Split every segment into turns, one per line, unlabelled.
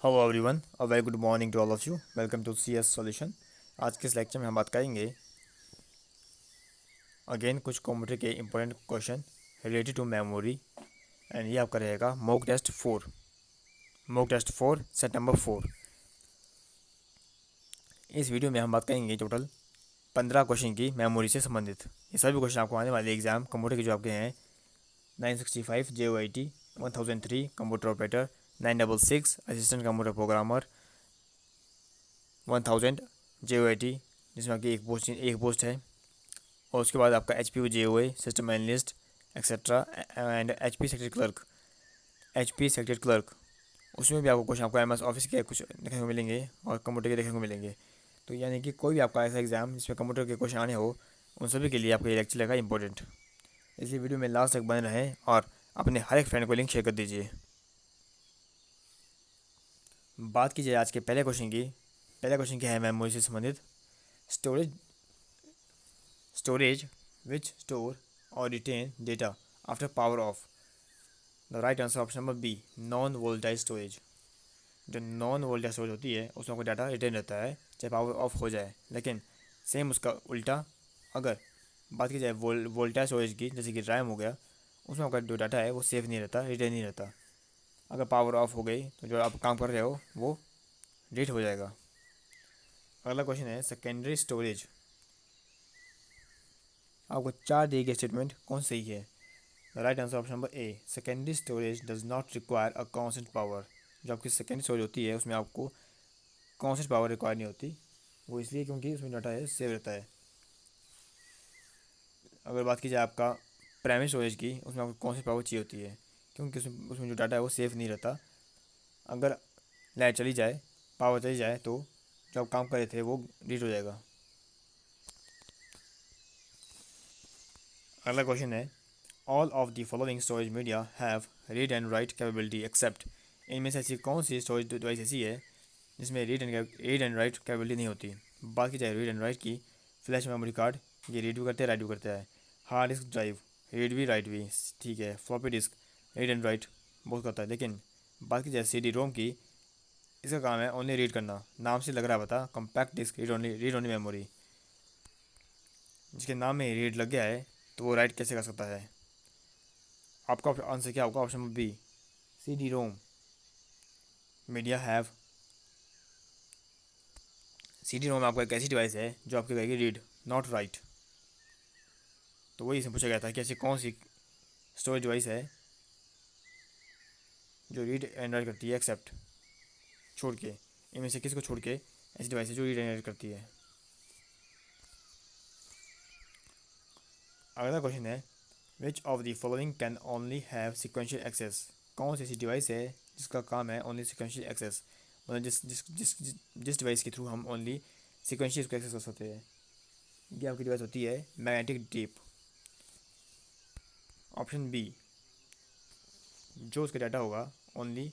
Hello everyone, a very good morning to all of you. Welcome to C S solution. आज के इस lecture में हम बात करेंगे अगेन कुछ कंप्यूटर के important question related to memory. And ये आपका रहेगा मॉक टेस्ट 4 सेट नंबर 4। इस वीडियो में हम बात करेंगे टोटल 15 क्वेश्चन की मेमोरी से संबंधित। ये सभी क्वेश्चन आपको आने वाले एग्जाम कंप्यूटर के जो आपके हैं 965 JOIT, 1003 computer operator, 966 assistant computer programmer, 1000 JOIT जिसमें आपकी एक पोस्ट है। और उसके बाद आपका HPO JOA system analyst etcetera and HP secretary clerk. उसमें भी आपको कुछ आपको MS ऑफिस के कुछ देखने को मिलेंगे और कंप्यूटर के देखने को मिलेंगे। तो यानी कि कोई भी आपका ऐसा एग्जाम जिसमें कंप्यूटर के क्वेश्चन आने हो, उन सभी के लिए आपका ये लेक्चर लगा इंपॉर्टेंट। इसलिए वीडियो में लास्ट तक बने रहें और अपने हर एक फ्रेंड को लिंक शेयर कर दीजिए। बात कीजिए आज के पहले क्वेश्चन की। पहला क्वेश्चन क्या है मेमोरी से संबंधित। स्टोरेज स्टोरेज विच स्टोर और retain data after power off. The right answer option number B, non volatile storage. जो नॉन वोलेटाइल स्टोरेज होती है उसमें कोई डाटा रिटेन रहता है चाहे पावर ऑफ हो जाए। लेकिन सेम उसका उल्टा अगर बात की जाए वोल्टाइल स्टोरेज की, जैसे कि रैम हो गया, उसमें आपका जो डाटा है वो सेव नहीं रहता, रिटेन नहीं रहता। अगर पावर ऑफ हो गई तो जो आप काम कर रहे हो वो डिलीट हो जाएगा। अगला क्वेश्चन है सेकेंडरी स्टोरेज। आपको चार दिए गए स्टेटमेंट कौन सही है। The right answer option number A, secondary storage does not require a constant power. जो आपकी सेकेंडरी स्टोरेज होती है उसमें आपको कॉन्स्टेंट पावर रिक्वायर नहीं होती। वो इसलिए क्योंकि उसमें डाटा है सेव रहता है। अगर बात की जाए आपका प्राइमरी स्टोरेज की, उसमें आपको कॉन्स्टेंट पावर चाहिए होती है क्योंकि उसमें जो डाटा है वो सेव नहीं रहता। अगर लाइट चली जाए, पावर चली जाए, तो जो आप काम कर रहे थे वो डिलीट हो जाएगा। अगला क्वेश्चन है all of the following storage media have read and write capability except. इनमें से ऐसी कौन सी स्टोरेज डिवाइस ऐसी है जिसमें रीड एंड राइट कैपेबिलिटी नहीं होती। बात की जाए रीड एंड राइट की, फ्लैश मेमोरी कार्ड ये रीड भी करता है राइट भी करता है। हार्ड डिस्क ड्राइव रीड भी राइट भी, ठीक है। Floppy disk read and right बहुत करता है। लेकिन बात की जाए CD-ROM की, इसका काम है ओनली रीड करना। नाम से लग रहा है पता, compact disc read only memory. जिसके नाम में रीड लग गया है तो वो राइट कैसे कर सकता है। आपका आंसर क्या होगा, option B, CD-ROM media have. CD-ROM आपका एक ऐसी डिवाइस है जो आपकी कहेगी रीड नॉट राइट। तो वही इसमें पूछा गया था कि ऐसी कौन सी स्टोरेज डिवाइस है जो रीड एंड राइट करती है एक्सेप्ट छोड़ के। इनमें से किसको छोड़ के ऐसी डिवाइस है जो रीड एंड राइट करती है। अगला क्वेश्चन है which of the following can only have sequential access. कौन सी ऐसी डिवाइस है जिसका काम है ओनली सिक्वेंशियल एक्सेस, मतलब जिस जिस जिस जिस डिवाइस के थ्रू हम ओनली सिक्वेंशियल को एक्सेस कर सकते हैं। ये आपकी डिवाइस होती है मैग्नेटिक टेप। ऑप्शन बी, जो उसका डाटा होगा ओनली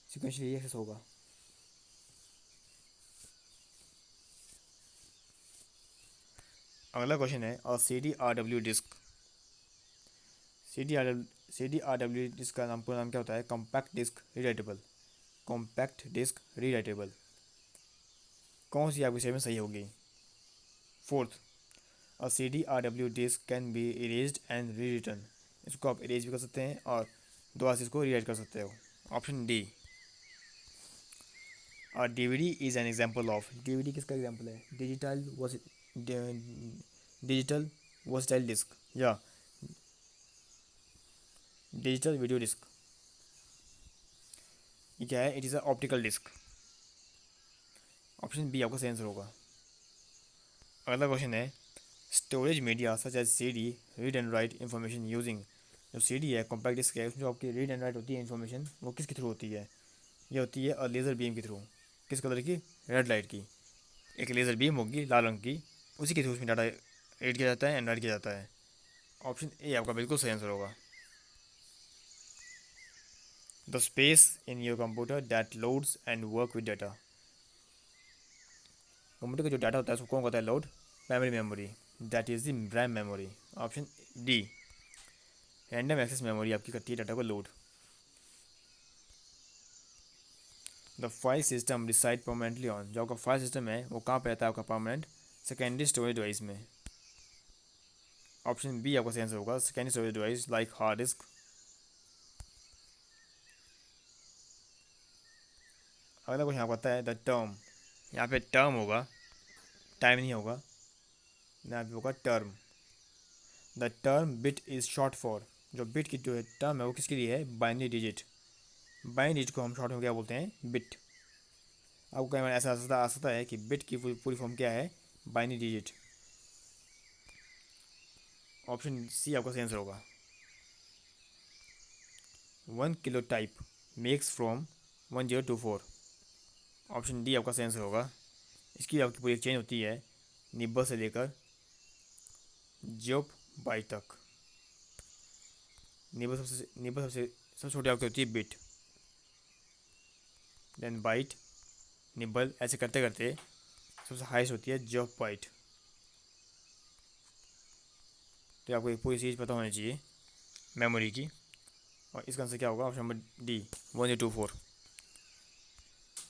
सिक्वेंशियली एक्सेस होगा। अगला क्वेश्चन है और CD-RW डिस्क। CD-RW डिस्क का नाम पूरा नाम क्या होता है, compact disc rewritable. Compact disc rewritable कौन सी आपकी स्टेटमेंट सही होगी। फोर्थ, और CD-RW disc can be erased and rewritten. इसको आप इरेज भी कर सकते हैं और दोबारा से इसको रीराइट कर सकते हो। ऑप्शन डी, और DVD is an example of. DVD किसका एग्जाम्पल है, डिजिटल वर्सटाइल डिस्क या डिजिटल वीडियो डिस्क। ये क्या है, it is a optical disc. Option B आपका सही आंसर होगा। अगला क्वेश्चन है storage media such as CD read and write information using. जो CD है कॉम्पैक्ट डिस्क है, उसमें जो आपकी रीड एंड राइट होती है इन्फॉर्मेशन, वो किसके थ्रू होती है। ये होती है लेज़र बीम के थ्रू। किस कलर की, रेड लाइट की। एक लेज़र बीम होगी लाल रंग की, उसी के थ्रू उसमें डाटा रीड किया जाता है एंड राइट किया जाता है। ऑप्शन ए आपका बिल्कुल सही आंसर होगा। The space in your computer that loads and work with data. Computer का जो डाटा होता है उसको कौन करता है load, primary memory, that is the RAM memory. Option D, random access memory आपकी करती है डाटा को load. The file system decide permanently on, जो आपका फाइल सिस्टम है वो कहाँ पे रहता है आपका परमानेंट, सेकेंडरी स्टोरेज डिवाइस में। ऑप्शन बी आपका सही आंसर होगा, secondary storage device like hard disk. अगला क्वेश्चन आपको आता है द टर्म, यहाँ पे टर्म होगा, टाइम नहीं होगा, यहाँ पे होगा term. The term bit is short for, जो बिट की जो टर्म है वो किसके लिए है, बाइनरी डिजिट। बाइनरी डिजिट को हम शॉर्ट में क्या बोलते हैं, बिट। आपको कई बार ऐसा आ सकता है कि बिट की पूरी फॉर्म क्या है, बाइनरी डिजिट। ऑप्शन सी आपका सही आंसर होगा। 1 kilo type makes from 1024। Option D आपका सही आंसर होगा। इसकी आपकी पूरी चेंज होती है निब्बल से लेकर जोप बाइट तक। निब्बल सबसे छोटी आपकी होती है बिट, देन बाइट, निब्बल, ऐसे करते करते सबसे हाईएस्ट होती है जोप बाइट। तो आपको ये पूरी चीज़ पता होनी चाहिए मेमोरी की। और इसका आंसर क्या होगा, option number D 1024।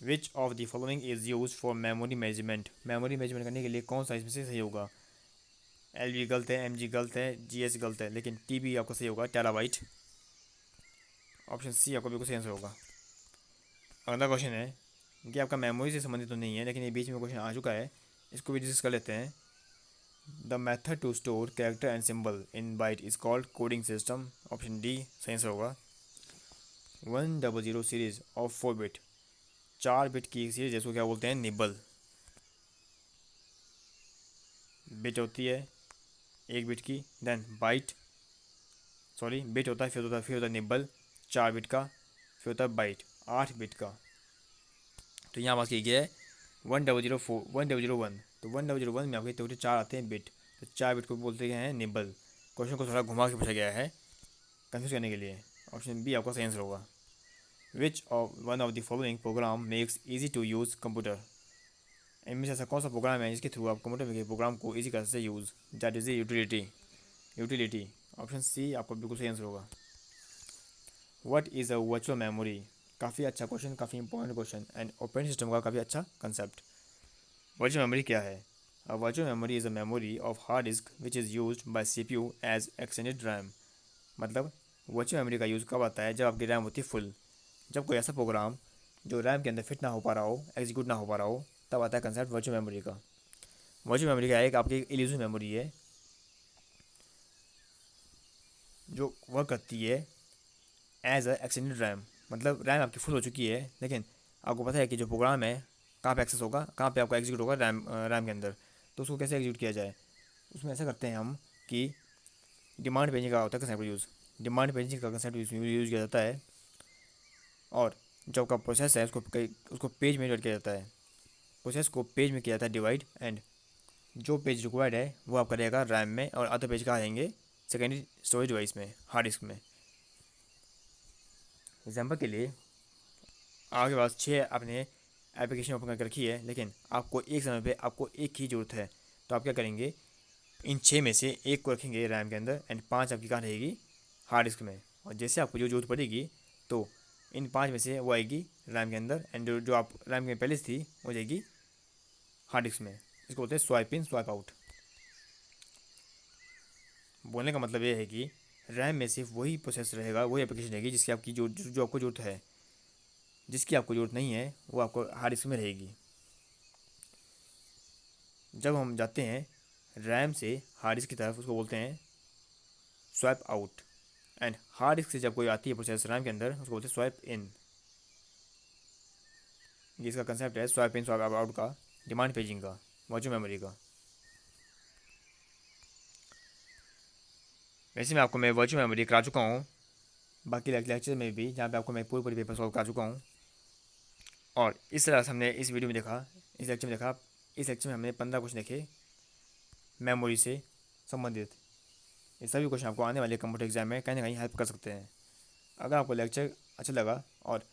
Which of the following is use for memory measurement, memory measurement करने के लिए कौन सा इसमें से सही होगा। एल गलत है, एम गलत है, GS गलत है, लेकिन TB आपका सही होगा, टेराबाइट। ऑप्शन सी आपका बिल्कुल सही आंसर होगा। अगला क्वेश्चन है कि आपका मेमोरी से संबंधित तो नहीं है, लेकिन ये बीच में क्वेश्चन आ चुका है, इसको भी डिस्कस कर लेते हैं। The method to store character and symbol in byte is called coding system. Option D सही आंसर होगा। 100 सीरीज ऑफ 4 बिट, 4 बिट की सीरीज जिसको क्या बोलते हैं, निबल। बिट होती है 1 बिट की, देन बाइट, सॉरी बिट होता है, फिर होता है निबल 4 बिट का, फिर होता है बाइट 8 बिट का। तो यहाँ बात की गई है 1001। तो 1001 में आपके टोटल 4 आते हैं बिट, तो 4 बिट को बोलते हैं निबल। क्वेश्चन को थोड़ा घुमा के पूछा गया है कंफ्यूज करने के लिए। ऑप्शन बी आपका सही आंसर होगा। Which of one of the following program makes easy to use computer, इनमें से ऐसा कौन सा प्रोग्राम है जिसके थ्रू आप कंप्यूटर के प्रोग्राम को ईजी कर सकते हैं use, that is utility. Option C आपका बिल्कुल सही आंसर होगा। What is a virtual memory, काफ़ी अच्छा क्वेश्चन, काफ़ी important question and operating system का काफ़ी अच्छा कंसेप्ट। वर्चुअल मेमोरी क्या है, a virtual memory is a memory of hard disk which is used by CPU as extended RAM. मतलब virtual memory का यूज़ कब आता है, जब आपकी रैम होती है फुल, जब कोई ऐसा प्रोग्राम जो रैम के अंदर फिट ना हो पा रहा हो, एग्जीक्यूट ना हो पा रहा हो, तब आता है कंसेप्ट वर्चुअल मेमोरी का। वर्चुअल मेमोरी का एक आपकी इल्यूजन मेमोरी है जो वर्क करती है एज अ एक्सटेंडेड रैम। मतलब रैम आपकी फुल हो चुकी है, लेकिन आपको पता है कि जो प्रोग्राम है कहाँ पे एक्सेस होगा, कहाँ पे आपका एग्जीक्यूट होगा, रैम के अंदर। तो उसको कैसे एग्जीक्यूट किया जाए, उसमें ऐसा करते हैं हम कि डिमांड पेजिंग का होता है कंसेप्ट यूज़, डिमांड पेजिंग का कंसेप्ट यूज़ किया जाता है। और जो आपका प्रोसेस है उसको पेज में डिवाइड किया जाता है, प्रोसेस को पेज में किया जाता है डिवाइड, एंड जो पेज रिक्वायर्ड है वो आपका रहेगा रैम में, और अदर पेज कहाँ आएंगे, सेकेंडरी स्टोरेज डिवाइस में, हार्ड डिस्क में। एग्जाम्पल के लिए आपके पास 6 आपने एप्लीकेशन ओपन करके रखी है, लेकिन आपको एक समय पे आपको एक ही ज़रूरत है, तो आप क्या करेंगे, इन 6 में से एक को रखेंगे रैम के अंदर, एंड 5 आपकी कहाँ रहेगी, हार्ड डिस्क में। और जैसे आपको जो जरूरत पड़ेगी तो इन 5 में से वो आएगी रैम के अंदर, एंड जो आप रैम में पहले से थी वो जाएगी हार्ड डिस्क में। इसको बोलते हैं स्वाइप इन स्वाइप आउट। बोलने का मतलब ये है कि रैम में सिर्फ वही प्रोसेस रहेगा, वही एप्लीकेशन रहेगी जिसकी आपकी जो आपको ज़रूरत है, जिसकी आपको ज़रूरत नहीं है वो आपको हार्ड डिस्क में रहेगी। जब हम जाते हैं रैम से हार्ड डिस्क की तरफ उसको बोलते हैं swipe out, and hard disk से जब कोई आती है प्रोसेस रैम के अंदर उसको बोलते हैं स्वाइप इन। ये इसका कंसेप्ट है स्वाइप इन स्वाइप आउट का, डिमांड पेजिंग का, वर्चुअल मेमोरी का। वैसे मैं आपको मैं वर्चुअल मेमोरी करा चुका हूँ बाकी लेक्चर में भी, जहाँ पे आपको मैं पूरी पूरी पेपर सॉल्व करा चुका हूँ। और इस तरह से हमने इस वीडियो में देखा, इस लेक्चर में देखा, इस लेक्चर में हमने 15 क्वेश्चन देखे मेमोरी से संबंधित। ये सभी क्वेश्चन आपको आने वाले कंप्यूटर एग्जाम में कहीं ना कहीं हेल्प कर सकते हैं। अगर आपको लेक्चर अच्छा लगा और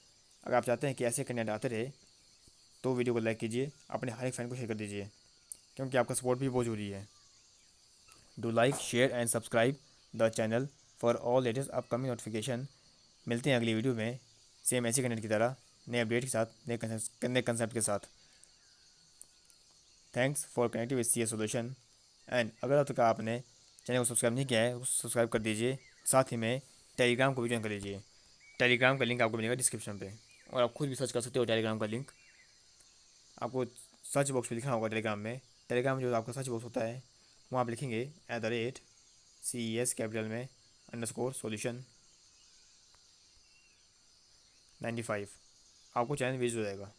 अगर आप चाहते हैं कि ऐसे कंटेंट आते रहे, तो वीडियो को लाइक कीजिए, अपने हर एक फ्रेंड को शेयर कर दीजिए, क्योंकि आपका सपोर्ट भी बहुत जरूरी है। Do like share and subscribe the channel for all latest upcoming notification. मिलते हैं अगली वीडियो में सेम ऐसे कंटेंट की तरह। नए अपडेट के साथ, नए कंसेप्ट के साथ। Thanks for connecting with C solution. And अगर अब तक आपने चैनल को सब्सक्राइब नहीं किया है तो सब्सक्राइब कर दीजिए, साथ ही में टेलीग्राम को भी ज्वाइन कर लीजिए। टेलीग्राम का लिंक आपको मिलेगा डिस्क्रिप्शन पे, और आप खुद भी सर्च कर सकते हो टेलीग्राम का लिंक, आपको सर्च बॉक्स में लिखना होगा टेलीग्राम में। टेलीग्राम में जो आपका सर्च बॉक्स होता है वहाँ आप लिखेंगे @CES कैपिटल में _solution 95, आपको चैनल विजिट हो जाएगा।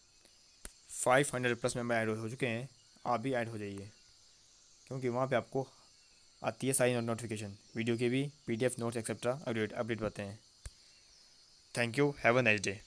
500+ मेंबर ऐड हो चुके हैं, आप भी ऐड हो जाइए, क्योंकि वहाँ पे आपको आती है सारी नोटिफिकेशन, वीडियो के भी, PDF नोट्स एक्सेट्रा अपडेट पाते हैं। Thank you, have a nice day.